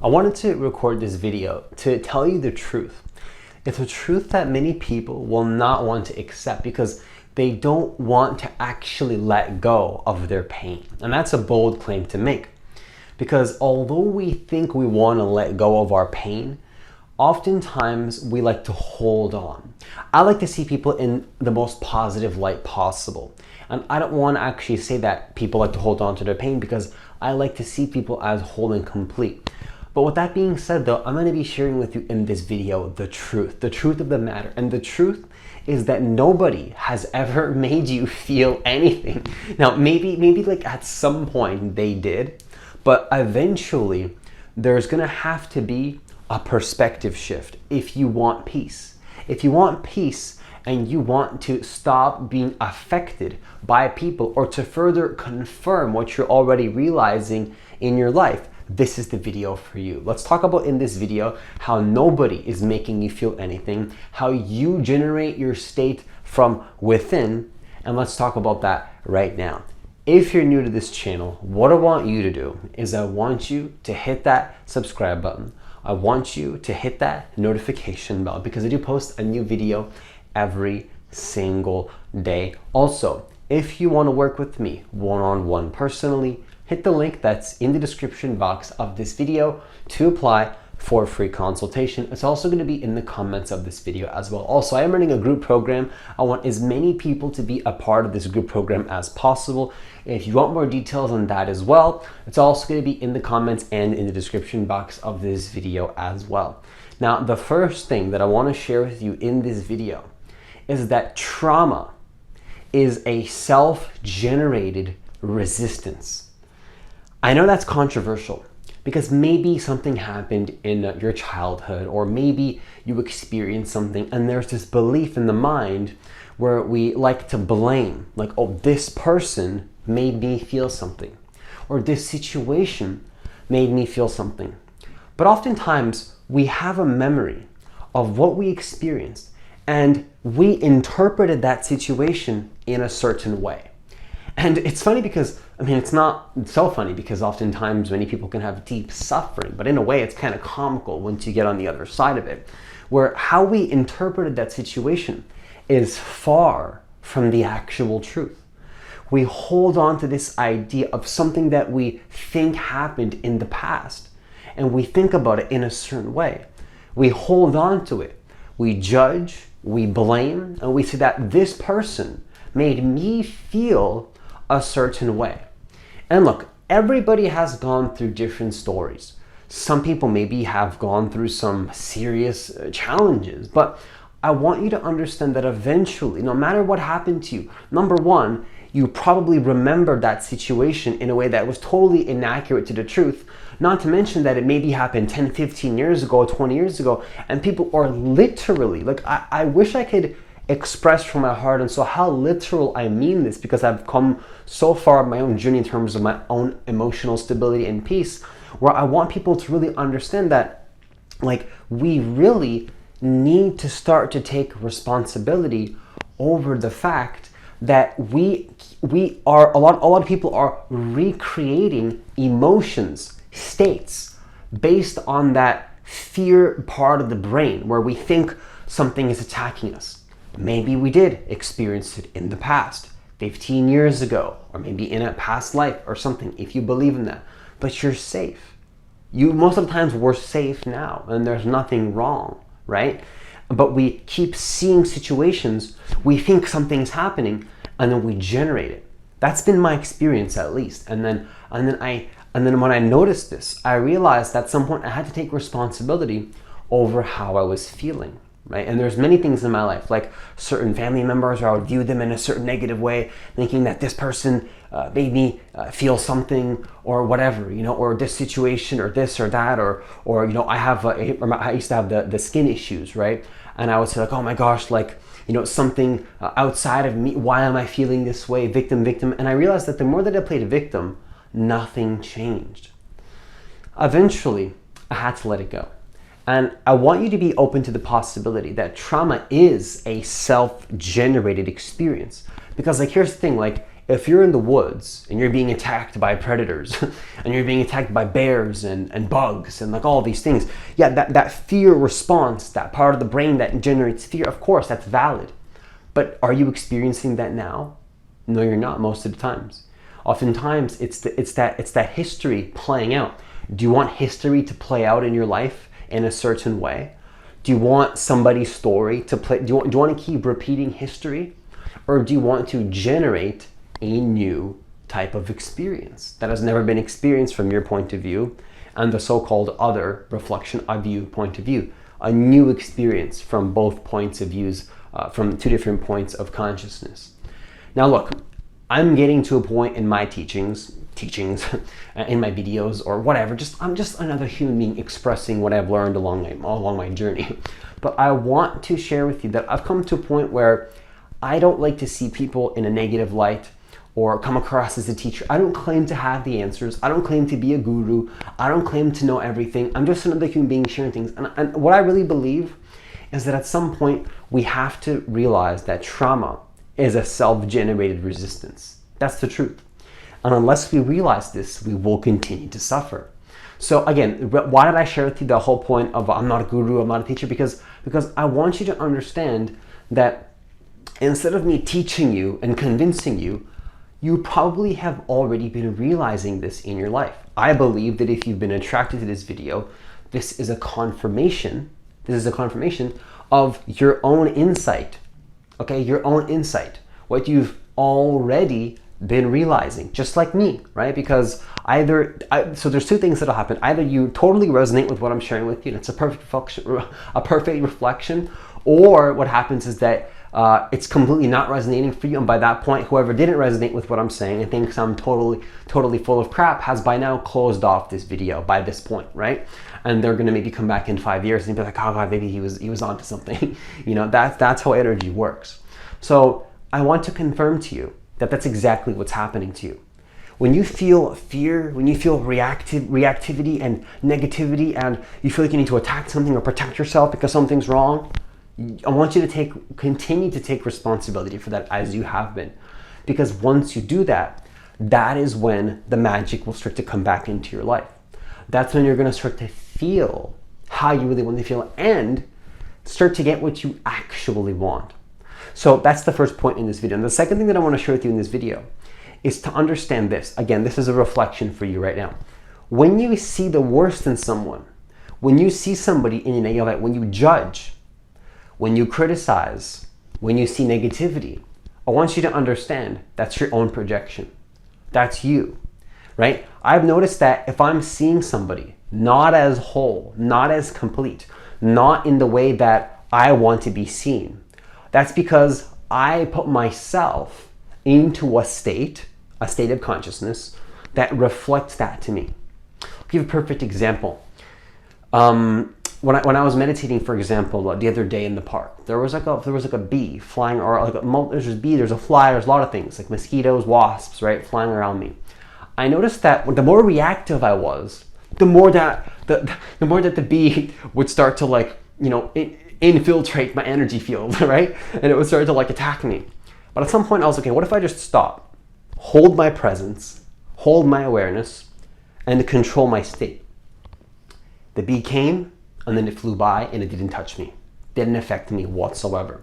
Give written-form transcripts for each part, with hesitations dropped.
I wanted to record this video to tell you the truth. It's a truth that many people will not want to accept because they don't want to actually let go of their pain. And that's a bold claim to make. Because although we think we want to let go of our pain, oftentimes we like to hold on. I like to see people in the most positive light possible. And I don't want to actually say that people like to hold on to their pain because I like to see people as whole and complete. But with that being said though, I'm going to be sharing with you in this video the truth of the matter. And the truth is that nobody has ever made you feel anything. Now, maybe like at some point they did, but eventually there's going to have to be a perspective shift if you want peace. If you want peace and you want to stop being affected by people or to further confirm what you're already realizing in your life, this is the video for you. Let's talk about in this video how nobody is making you feel anything, how you generate your state from within, and let's talk about that right now. If you're new to this channel, what I want you to do is I want you to hit that subscribe button. I want you to hit that notification bell because I do post a new video every single day. Also, if you want to work with me one-on-one personally, hit the link that's in the description box of this video to apply for a free consultation. It's also going to be in the comments of this video as well. Also, I am running a group program. I want as many people to be a part of this group program as possible. If you want more details on that as well, it's also going to be in the comments and in the description box of this video as well. Now, the first thing that I want to share with you in this video is that trauma is a self-generated resistance. I know that's controversial because maybe something happened in your childhood or maybe you experienced something and there's this belief in the mind where we like to blame, like, oh, this person made me feel something or this situation made me feel something. But oftentimes we have a memory of what we experienced and we interpreted that situation in a certain way. And it's funny because, it's not so funny because oftentimes many people can have deep suffering, but in a way it's kind of comical once you get on the other side of it, where how we interpreted that situation is far from the actual truth. We hold on to this idea of something that we think happened in the past, and we think about it in a certain way. We hold on to it. We judge, we blame, and we say that this person made me feel a certain way. And look, everybody has gone through different stories. Some people maybe have gone through some serious challenges, but I want you to understand that eventually, no matter what happened to you, number one, you probably remembered that situation in a way that was totally inaccurate to the truth, not to mention that it maybe happened 10, 15 years ago, 20 years ago, and people are literally, like, I wish I could express from my heart and so how literal I mean this because I've come so far on my own journey in terms of my own emotional stability and peace, where I want people to really understand that, like, we really need to start to take responsibility over the fact that we are a lot of people are recreating emotions, states based on that fear part of the brain where we think something is attacking us. Maybe we did experience it in the past, 15 years ago, or maybe in a past life or something, if you believe in that. But you're safe. Most of the times we're safe now and there's nothing wrong, right? But we keep seeing situations, we think something's happening, and then we generate it. That's been my experience at least. And then when I noticed this, I realized that at some point I had to take responsibility over how I was feeling. Right? And there's many things in my life, like certain family members, or I would view them in a certain negative way, thinking that this person made me feel something or whatever, or this situation or this or that, or I used to have the skin issues, right? And I would say like, oh my gosh, like, something outside of me, why am I feeling this way? Victim. And I realized that the more that I played victim, nothing changed. Eventually, I had to let it go. And I want you to be open to the possibility that trauma is a self-generated experience. Because, like, here's the thing, like, if you're in the woods and you're being attacked by predators and you're being attacked by bears and bugs and like all these things, yeah, that fear response, that part of the brain that generates fear, of course, that's valid. But are you experiencing that now? No, you're not most of the times. Oftentimes, it's that history playing out. Do you want history to play out in your life in a certain way? Do you want somebody's story to play? Do you want to keep repeating history? Or do you want to generate a new type of experience that has never been experienced from your point of view and the so-called other reflection of you point of view? A new experience from both points of views, from two different points of consciousness. Now look, I'm getting to a point in my teachings, in my videos or whatever, I'm just another human being expressing what I've learned along my journey. But I want to share with you that I've come to a point where I don't like to see people in a negative light or come across as a teacher. I don't claim to have the answers. I don't claim to be a guru. I don't claim to know everything. I'm just another human being sharing things. And what I really believe is that at some point we have to realize that trauma is a self-generated resistance. That's the truth. And unless we realize this, we will continue to suffer. So again, why did I share with you the whole point of I'm not a guru, I'm not a teacher? Because I want you to understand that instead of me teaching you and convincing you, you probably have already been realizing this in your life. I believe that if you've been attracted to this video, this is a confirmation. This is a confirmation of your own insight. Okay, your own insight. What you've already been realizing, just like me, right? Because so there's two things that'll happen. Either you totally resonate with what I'm sharing with you, and it's a perfect reflection, or what happens is that it's completely not resonating for you, and by that point, whoever didn't resonate with what I'm saying and thinks I'm totally full of crap has by now closed off this video by this point, right? And they're gonna maybe come back in 5 years and be like, oh God, maybe he was onto something. You know, that's how energy works. So I want to confirm to you that that's exactly what's happening to you. When you feel fear, when you feel reactivity and negativity, and you feel like you need to attack something or protect yourself because something's wrong, I want you to continue to take responsibility for that as you have been. Because once you do that, that is when the magic will start to come back into your life. That's when you're gonna start to feel how you really want to feel and start to get what you actually want. So that's the first point in this video. And the second thing that I want to share with you in this video is to understand this. Again, this is a reflection for you right now. When you see the worst in someone, when you see somebody in a negative light, when you judge, when you criticize, when you see negativity, I want you to understand that's your own projection. That's you, right? I've noticed that if I'm seeing somebody not as whole, not as complete, not in the way that I want to be seen, that's because I put myself into a state of consciousness that reflects that to me. I'll give a perfect example. When I was meditating, for example, the other day in the park, there was like a bee flying, or there's a bee, there's a fly, there's a lot of things like mosquitoes, wasps, right, flying around me. I noticed that the more reactive I was, the more that the bee would start to infiltrate my energy field, right? And it would start to attack me. But at some point I was like, okay, what if I just stop, hold my presence, hold my awareness, and control my state? The bee came, and then it flew by, and it didn't touch me. Didn't affect me whatsoever.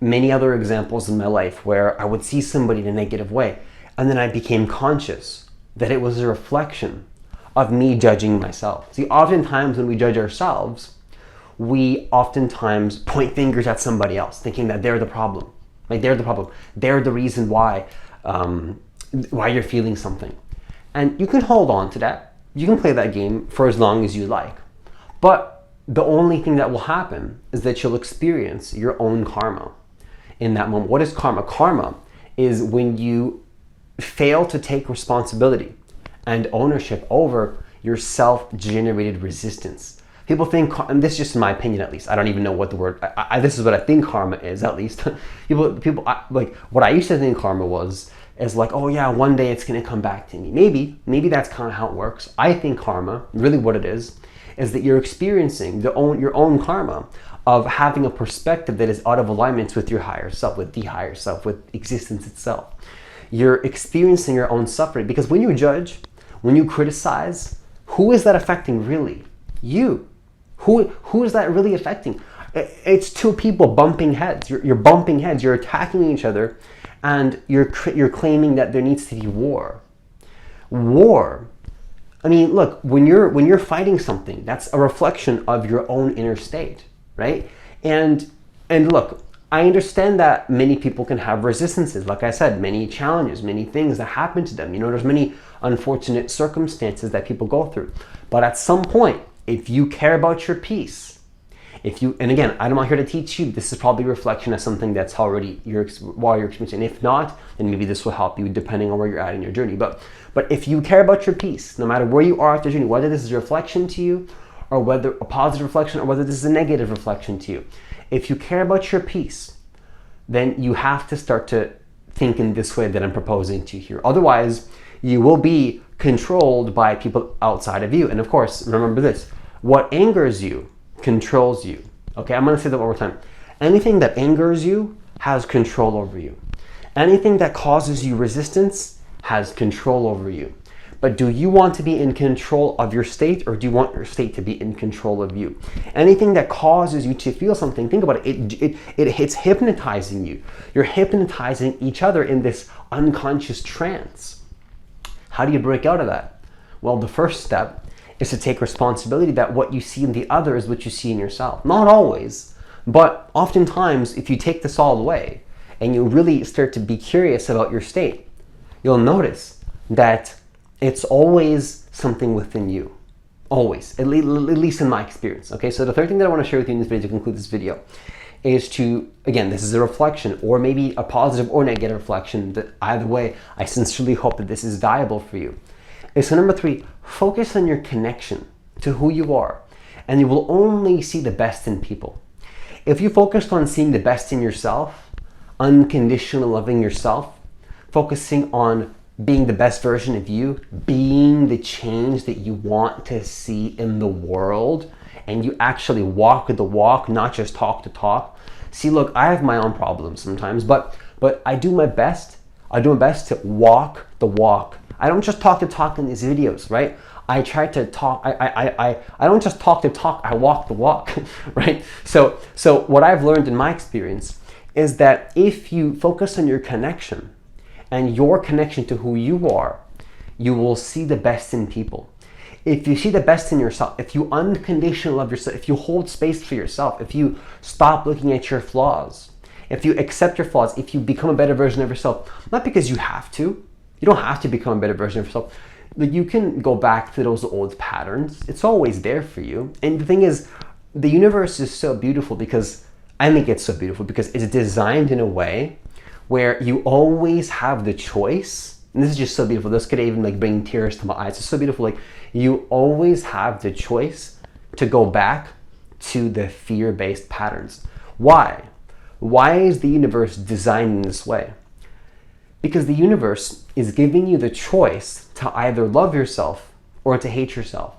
Many other examples in my life where I would see somebody in a negative way, and then I became conscious that it was a reflection of me judging myself. See, oftentimes when we judge ourselves, we oftentimes point fingers at somebody else, thinking that they're the problem. Like they're the problem. They're the reason why you're feeling something. And you can hold on to that. You can play that game for as long as you like. But the only thing that will happen is that you'll experience your own karma in that moment. What is karma? Karma is when you fail to take responsibility and ownership over your self-generated resistance. People think, and this is just in my opinion at least, I don't even know what the word, this is what I think karma is at least. people like what I used to think karma is like, oh yeah, one day it's gonna come back to me. Maybe that's kind of how it works. I think karma, really what it is that you're experiencing your own karma of having a perspective that is out of alignment with your higher self, with the higher self, with existence itself. you're experiencing your own suffering. Because when you judge, when you criticize, who is that affecting really? You. Who is that really affecting? It's two people bumping heads. You're bumping heads. You're attacking each other, and you're claiming that there needs to be war. War. I mean, look, when you're fighting something, that's a reflection of your own inner state, right? And look, I understand that many people can have resistances. Like I said, many challenges, many things that happen to them. There's many unfortunate circumstances that people go through. But at some point, if you care about your peace, and again, I'm not here to teach you, this is probably a reflection of something that's already while you're experiencing. If not, then maybe this will help you depending on where you're at in your journey. But if you care about your peace, no matter where you are at the journey, whether this is a reflection to you, or whether a positive reflection, or whether this is a negative reflection to you, if you care about your peace, then you have to start to think in this way that I'm proposing to you here. Otherwise, you will be controlled by people outside of you. And of course, remember this, what angers you controls you. Okay, I'm going to say that one more time. Anything that angers you has control over you. Anything that causes you resistance has control over you. But do you want to be in control of your state, or do you want your state to be in control of you? Anything that causes you to feel something, think about it. It's hypnotizing you. You're hypnotizing each other in this unconscious trance. How do you break out of that? Well, the first step is to take responsibility that what you see in the other is what you see in yourself. Not always, but oftentimes if you take this all away and you really start to be curious about your state, you'll notice that it's always something within you. Always, at least in my experience. Okay, so the third thing that I want to share with you in this video to conclude this video is to, again, this is a reflection, or maybe a positive or negative reflection, that either way, I sincerely hope that this is valuable for you. So number 3, focus on your connection to who you are, and you will only see the best in people. If you focused on seeing the best in yourself, unconditionally loving yourself, focusing on being the best version of you, being the change that you want to see in the world, and you actually walk the walk, not just talk the talk. See, look, I have my own problems sometimes, but I do my best. I do my best to walk the walk. I don't just talk the talk in these videos, right? I try to talk, I don't just talk the talk, I walk the walk, right? So what I've learned in my experience is that if you focus on your connection and your connection to who you are, you will see the best in people. If you see the best in yourself, if you unconditionally love yourself, if you hold space for yourself, if you stop looking at your flaws, if you accept your flaws, if you become a better version of yourself, not because you have to, you don't have to become a better version of yourself. You can go back to those old patterns. It's always there for you. And the thing is, the universe is so beautiful because, I think it's so beautiful because it's designed in a way where you always have the choice. And this is just so beautiful. This could even bring tears to my eyes. It's so beautiful. You always have the choice to go back to the fear-based patterns. Why? Why is the universe designed in this way? Because the universe is giving you the choice to either love yourself or to hate yourself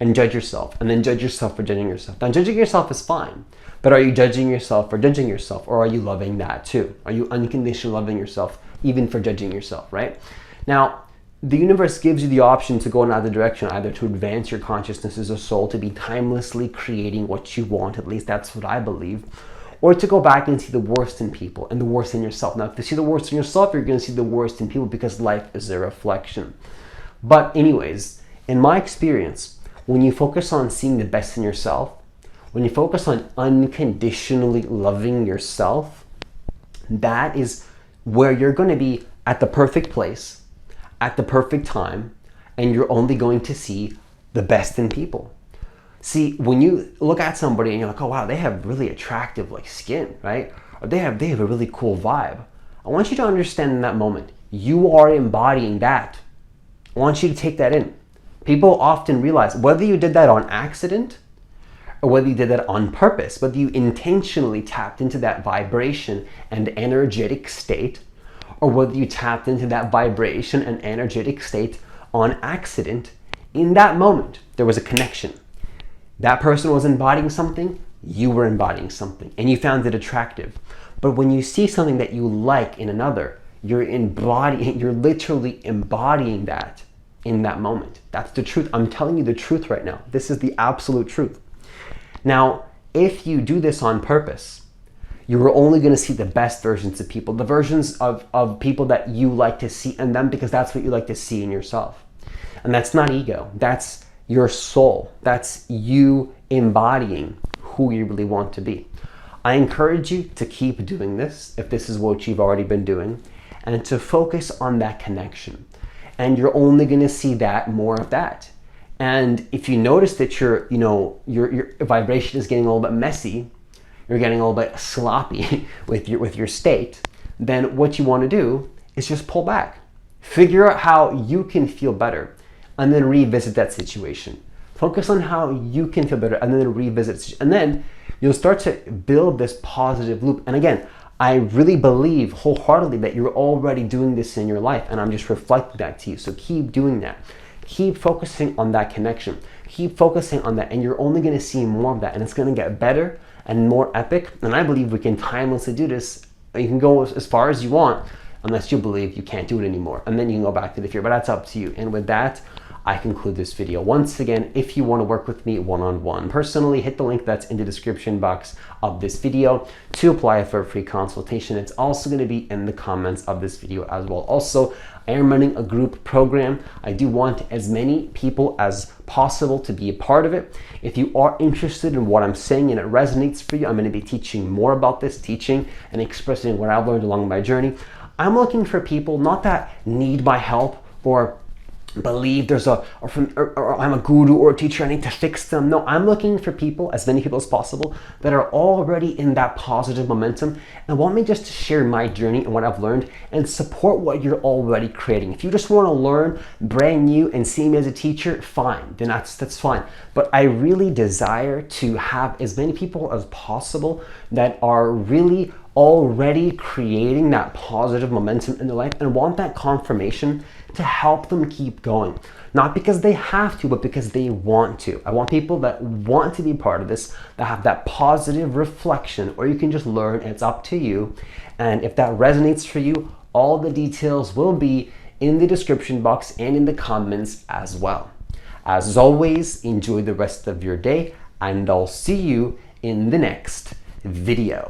and judge yourself, and then judge yourself for judging yourself. Now, judging yourself is fine, but are you judging yourself for judging yourself, or are you loving that too? Are you unconditionally loving yourself even for judging yourself, right? Now, the universe gives you the option to go in either direction, either to advance your consciousness as a soul, to be timelessly creating what you want, at least that's what I believe, or to go back and see the worst in people and the worst in yourself. Now, if you see the worst in yourself, you're going to see the worst in people because life is a reflection. But anyways, in my experience, when you focus on seeing the best in yourself, when you focus on unconditionally loving yourself, that is where you're going to be at the perfect place, at the perfect time, and you're only going to see the best in people. See, when you look at somebody and you're like, oh wow, they have really attractive skin, right? Or they have a really cool vibe. I want you to understand in that moment, you are embodying that. I want you to take that in. People often realize whether you did that on accident or whether you did that on purpose, whether you intentionally tapped into that vibration and energetic state, or whether you tapped into that vibration and energetic state on accident, in that moment, there was a connection. That person was embodying something, you were embodying something, and you found it attractive. But when you see something that you like in another, you're literally embodying that in that moment. That's the truth. I'm telling you the truth right now. This is the absolute truth. Now, if you do this on purpose, you're only going to see the best versions of people, the versions of people that you like to see in them, because that's what you like to see in yourself. And that's not ego. That's your soul. That's you embodying who you really want to be. I encourage you to keep doing this if this is what you've already been doing, and to focus on that connection. And you're only going to see that, more of that. And if you notice that your vibration is getting a little bit messy, you're getting a little bit sloppy with your state, then what you want to do is just pull back. Figure out how you can feel better, and then revisit that situation. Focus on how you can feel better, and then revisit, and then you'll start to build this positive loop. And again, I really believe wholeheartedly that you're already doing this in your life, and I'm just reflecting that to you. So keep doing that. Keep focusing on that connection. Keep focusing on that, and you're only going to see more of that, and it's going to get better and more epic. And I believe we can timelessly do this. You can go as far as you want, unless you believe you can't do it anymore, and then you can go back to the fear, but that's up to you. And with that, I conclude this video. Once again, if you want to work with me one-on-one personally, hit the link that's in the description box of this video to apply for a free consultation. It's also going to be in the comments of this video as well. Also, I am running a group program. I do want as many people as possible to be a part of it. If you are interested in what I'm saying and it resonates for you, I'm going to be teaching more about this, teaching and expressing what I've learned along my journey. I'm looking for people not that need my help or believe or I'm a guru or a teacher, I need to fix them. No, I'm looking for people, as many people as possible, that are already in that positive momentum and want me just to share my journey and what I've learned and support what you're already creating. If you just want to learn brand new and see me as a teacher, fine, then that's fine. But I really desire to have as many people as possible that are really already creating that positive momentum in their life and want that confirmation to help them keep going. Not because they have to, but because they want to. I want people that want to be part of this, that have that positive reflection, or you can just learn, it's up to you. And if that resonates for you, all the details will be in the description box and in the comments as well. As always, enjoy the rest of your day, and I'll see you in the next video.